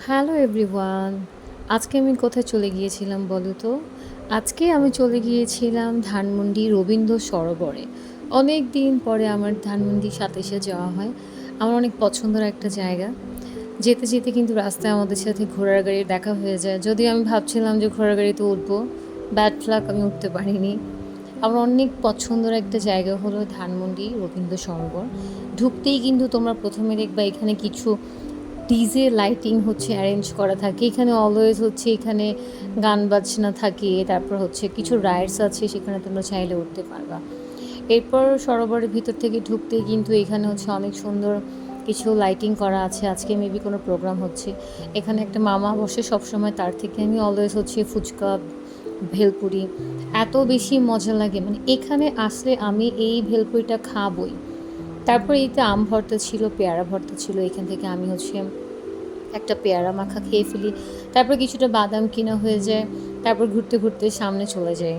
Hello everyone. আজকে আমি কোথায় চলে গিয়েছিলাম বলো তো? আজকে আমি চলে গিয়েছিলাম ধানমন্ডি রবীন্দ্র সরোবরে। অনেক দিন পরে আমার ধানমন্ডি সাতাইশে যাওয়া হয়। আমার অনেক পছন্দের একটা জায়গা। যেতে, যেতে কিন্তু রাস্তায় আমাদের সাথে ঘোড়ার গাড়ির দেখা হয়ে যায়। যদিও আমি ভাবছিলাম যে ঘোড়ার গাড়িতে উঠবো। ব্যাড লাক আমি উঠতে পারিনি। আমার অনেক পছন্দের একটা জায়গা হলো ধানমন্ডি রবীন্দ্র সরোবর। ঢুকতেই কিন্তু তোমরা ১ম এ দেখবা এখানে কিছু ডিজে লাইটিং হচ্ছে অ্যারেঞ্জ করা থাকে। এখানে অলওয়েজ হচ্ছে এখানে গান বাজনা থাকে। তারপর হচ্ছে কিছু রাইডস আছে সেখানে তোমরা চাইলে উঠতে পারবা। এরপর সরোবরের ভিতর থেকে ঢুকতেই কিন্তু এখানে হচ্ছে অনেক সুন্দর কিছু লাইটিং করা আছে। আজকে মেবি কোনো প্রোগ্রাম হচ্ছে। এখানে একটা মামা বসে সবসময় তার থেকে আমি অলওয়েজ হচ্ছে ফুচকা, ভেলপুরি এত বেশি মজা লাগে। মানে এখানে আসলে আমি এই ভেলপুরিটা খাবই। তারপর এইতে আম ভর্তা ছিল, পেয়ারা ভর্তা ছিল। এখান থেকে আমি হচ্ছে একটা পেয়ারা মাখা খেয়ে ফেলি। তারপর কিছুটা বাদাম কিনা হয়ে যায়। তারপর ঘুরতে, ঘুরতে সামনে চলে যাই।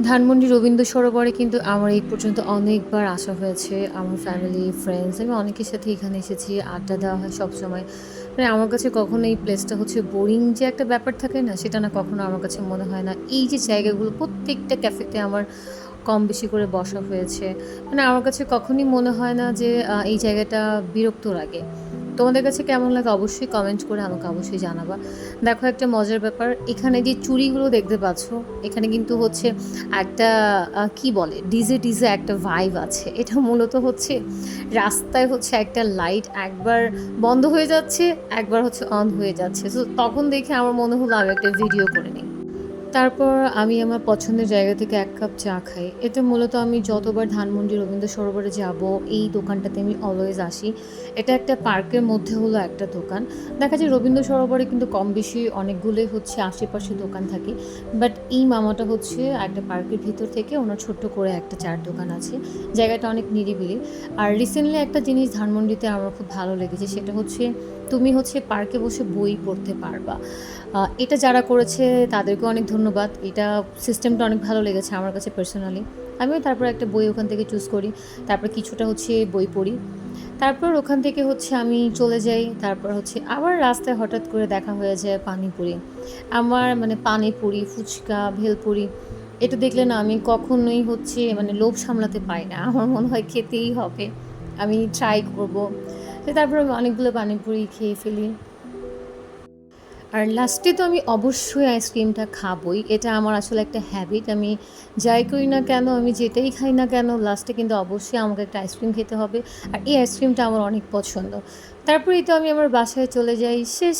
ধানমন্ডি রবীন্দ্র সরোবরে কিন্তু আমার এই পর্যন্ত অনেকবার আসা হয়েছে। আমার ফ্যামিলি, ফ্রেন্ডস আমি অনেকের সাথে এখানে এসেছি। আড্ডা দেওয়া হয় সবসময়। মানে আমার কাছে কখনো এই প্লেসটা হচ্ছে বোরিং যে একটা ব্যাপার থাকে না? সেটা না কখনো আমার কাছে মনে হয় না। এই যে জায়গাগুলো প্রত্যেকটা ক্যাফেতে আমার কম বেশি করে বসা হয়েছে। মানে আমার কাছে কখনই মনে হয় না যে এই জায়গাটা বিরক্ত লাগে। তোমাদের কাছে কেমন লাগে অবশ্যই কমেন্ট করে আমাকে অবশ্যই জানাবা। দেখো একটা মজার ব্যাপার, এখানে যে চুড়িগুলো দেখতে পাচ্ছ, এখানে কিন্তু হচ্ছে একটা কি বলে? ডিজে একটা ভাইব আছে। এটা মূলত হচ্ছে রাস্তায় হচ্ছে একটা লাইট একবার বন্ধ হয়ে যাচ্ছে, একবার হচ্ছে অন হয়ে যাচ্ছে। সো তখন দেখে আমার মনে হলো আমি একটা ভিডিও করে নিই। তারপর আমি আমার পছন্দের জায়গা থেকে ১ কাপ চা খাই। এটা মূলত আমি যতবার ধানমন্ডি রবীন্দ্র সরোবরে যাবো, এই দোকানটাতে আমি অলওয়েজ আসি। এটা একটা পার্কের মধ্যে হলো একটা দোকান। দেখা যায় রবীন্দ্র সরোবরে কিন্তু কম বেশি অনেকগুলোই হচ্ছে আশেপাশে দোকান থাকে। বাট এই মামাটা হচ্ছে একটা পার্কের ভিতর থেকে ওনার ছোট্ট করে একটা চা'র দোকান আছে। জায়গাটা অনেক নিরিবিলি। আর রিসেন্টলি একটা জিনিস ধানমন্ডিতে আমার খুব ভালো লেগেছে সেটা হচ্ছে তুমি হচ্ছে পার্কে বসে বই পড়তে পারবা। এটা যারা করেছে তাদেরকেও অনেক ধন্যবাদ। এটা সিস্টেমটা অনেক ভালো লেগেছে আমার কাছে পার্সোনালি। আমিও তারপর একটা বই ওখান থেকে চুজ করি। তারপর কিছুটা হচ্ছে বই পড়ি। তারপর ওখান থেকে হচ্ছে আমি চলে যাই। তারপর হচ্ছে আবার রাস্তায় হঠাৎ করে দেখা হয়ে যায় পানিপুরি। আমার মানে পানিপুরি, ফুচকা, ভেলপুরি এটা দেখলে না আমি কখনোই হচ্ছে মানে লোভ সামলাতে পারি না। আমার মনে হয় খেতেই হবে। আমি ট্রাই করব। তো তারপর আমি অনেকগুলো পানিপুরি খেয়ে ফেলি। আর লাস্টে তো আমি অবশ্যই আইসক্রিমটা খাবোই। এটা আমার আসলে একটা হ্যাবিট। আমি যাই করি না কেন, আমি যেটাই খাই না কেন, লাস্টে কিন্তু অবশ্যই আমাকে একটা আইসক্রিম খেতে হবে। আর এই আইসক্রিমটা আমার অনেক পছন্দ। তারপরেই তো আমি আমার বাসায় চলে যাই। শেষ।